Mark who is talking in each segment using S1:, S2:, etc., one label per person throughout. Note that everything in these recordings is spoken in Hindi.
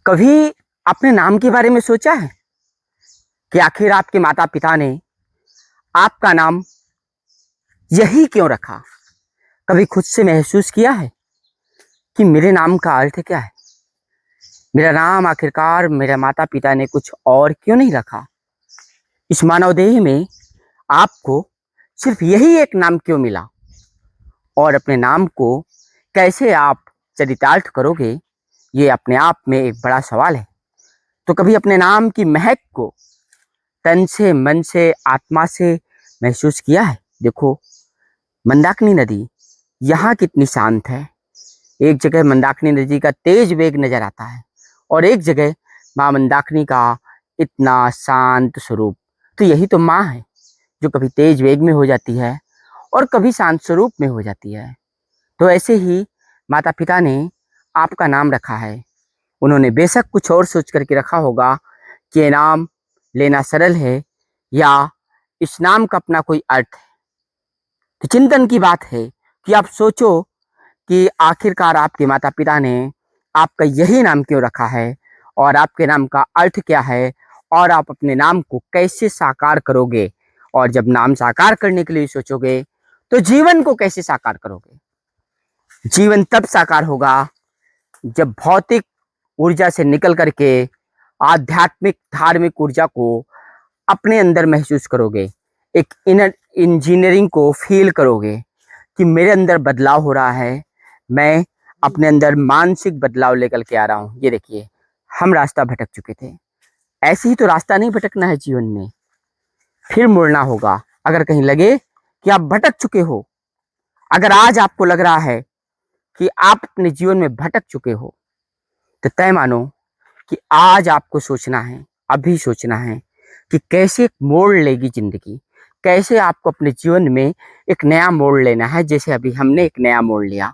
S1: कभी आपने नाम के बारे में सोचा है कि आखिर आपके माता पिता ने आपका नाम यही क्यों रखा? कभी खुद से महसूस किया है कि मेरे नाम का अर्थ क्या है? मेरा नाम आखिरकार मेरे माता पिता ने कुछ और क्यों नहीं रखा? इस मानव देह में आपको सिर्फ यही एक नाम क्यों मिला? और अपने नाम को कैसे आप चरितार्थ करोगे, ये अपने आप में एक बड़ा सवाल है। तो कभी अपने नाम की महक को तन से, मन से, आत्मा से महसूस किया है? देखो, मंदाकिनी नदी यहाँ कितनी शांत है। एक जगह मंदाकिनी नदी का तेज वेग नजर आता है और एक जगह माँ मंदाकिनी का इतना शांत स्वरूप। तो यही तो माँ है जो कभी तेज वेग में हो जाती है और कभी शांत स्वरूप में हो जाती है। तो ऐसे ही माता पिता ने आपका नाम रखा है। उन्होंने बेशक कुछ और सोच करके रखा होगा कि ये नाम लेना सरल है या इस नाम का अपना कोई अर्थ है। तो चिंतन की बात है कि आप सोचो कि आखिरकार आपके माता पिता ने आपका यही नाम क्यों रखा है और आपके नाम का अर्थ क्या है और आप अपने नाम को कैसे साकार करोगे। और जब नाम साकार करने के लिए सोचोगे तो जीवन को कैसे साकार करोगे? जीवन तब साकार होगा जब भौतिक ऊर्जा से निकल करके आध्यात्मिक धार्मिक ऊर्जा को अपने अंदर महसूस करोगे। एक इनर इंजीनियरिंग को फील करोगे कि मेरे अंदर बदलाव हो रहा है, मैं अपने अंदर मानसिक बदलाव लेकर के आ रहा हूँ। ये देखिए, हम रास्ता भटक चुके थे, ऐसे ही तो रास्ता नहीं भटकना है जीवन में, फिर मुड़ना होगा। अगर कहीं लगे कि आप भटक चुके हो, अगर आज आपको लग रहा है कि आप अपने जीवन में भटक चुके हो, तो तय मानो कि आज आपको सोचना है, अभी सोचना है कि कैसे मोड़ लेगी जिंदगी, कैसे आपको अपने जीवन में एक नया मोड़ लेना है। जैसे अभी हमने एक नया मोड़ लिया,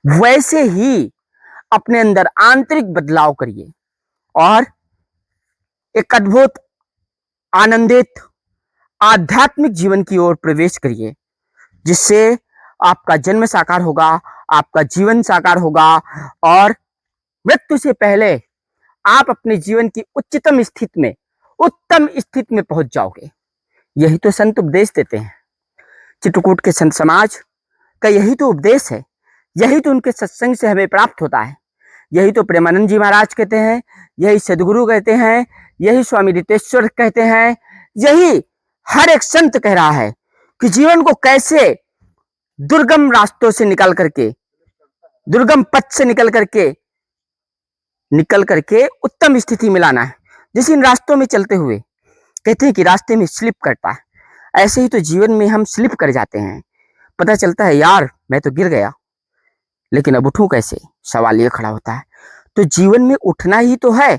S1: वैसे ही अपने अंदर आंतरिक बदलाव करिए और एक अद्भुत, आनंदित, आध्यात्मिक जीवन की ओर प्रवेश करिए, जिससे आपका जन्म साकार होगा, आपका जीवन साकार होगा और मृत्यु से पहले आप अपने जीवन की उच्चतम स्थिति में, उत्तम स्थिति में पहुंच जाओगे। यही तो संत उपदेश देते हैं। चित्रकूट के संत समाज का यही तो उपदेश है, यही तो उनके सत्संग से हमें प्राप्त होता है। यही तो प्रेमानंद जी महाराज कहते हैं, यही सदगुरु कहते हैं, यही स्वामी रितेश्वर कहते हैं, यही हर एक संत कह रहा है कि जीवन को कैसे दुर्गम रास्तों से निकल करके, दुर्गम पथ से निकल करके उत्तम स्थिति में लाना है। जैसे इन रास्तों में चलते हुए कहते हैं कि रास्ते में स्लिप करता है, ऐसे ही तो जीवन में हम स्लिप कर जाते हैं। पता चलता है यार मैं तो गिर गया, लेकिन अब उठूं कैसे, सवाल ये खड़ा होता है। तो जीवन में उठना ही तो है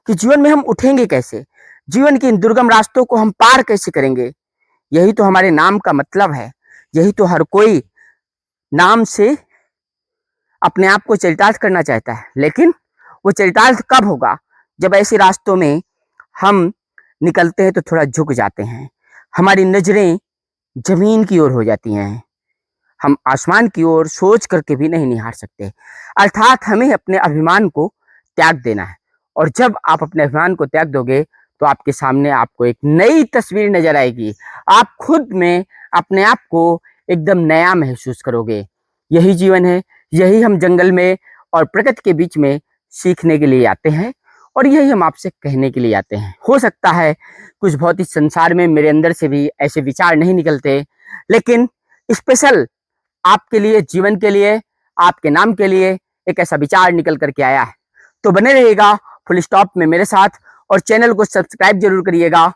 S1: कि जीवन में हम उठेंगे कैसे, जीवन के इन दुर्गम रास्तों को हम पार कैसे करेंगे। यही तो हमारे नाम का मतलब है। यही तो हर कोई नाम से अपने आप को चरितार्थ करना चाहता है, लेकिन वो चरितार्थ कब होगा? जब ऐसे रास्तों में हम निकलते हैं तो थोड़ा झुक जाते हैं, हमारी नजरें जमीन की ओर हो जाती हैं, हम आसमान की ओर सोच करके भी नहीं निहार सकते। अर्थात हमें अपने अभिमान को त्याग देना है। और जब आप अपने अभिमान को त्याग दोगे तो आपके सामने आपको एक नई तस्वीर नजर आएगी। आप खुद में अपने आप को एकदम नया महसूस करोगे। यही जीवन है, यही हम जंगल में और प्रकृति के बीच में सीखने के लिए आते हैं और यही हम आपसे कहने के लिए आते हैं। हो सकता है कुछ भौतिक संसार में मेरे अंदर से भी ऐसे विचार नहीं निकलते, लेकिन स्पेशल आपके लिए, जीवन के लिए, आपके नाम के लिए एक ऐसा विचार निकल करके आया है। तो बने रहिएगा फुल स्टॉप में मेरे साथ और चैनल को सब्सक्राइब जरूर करिएगा।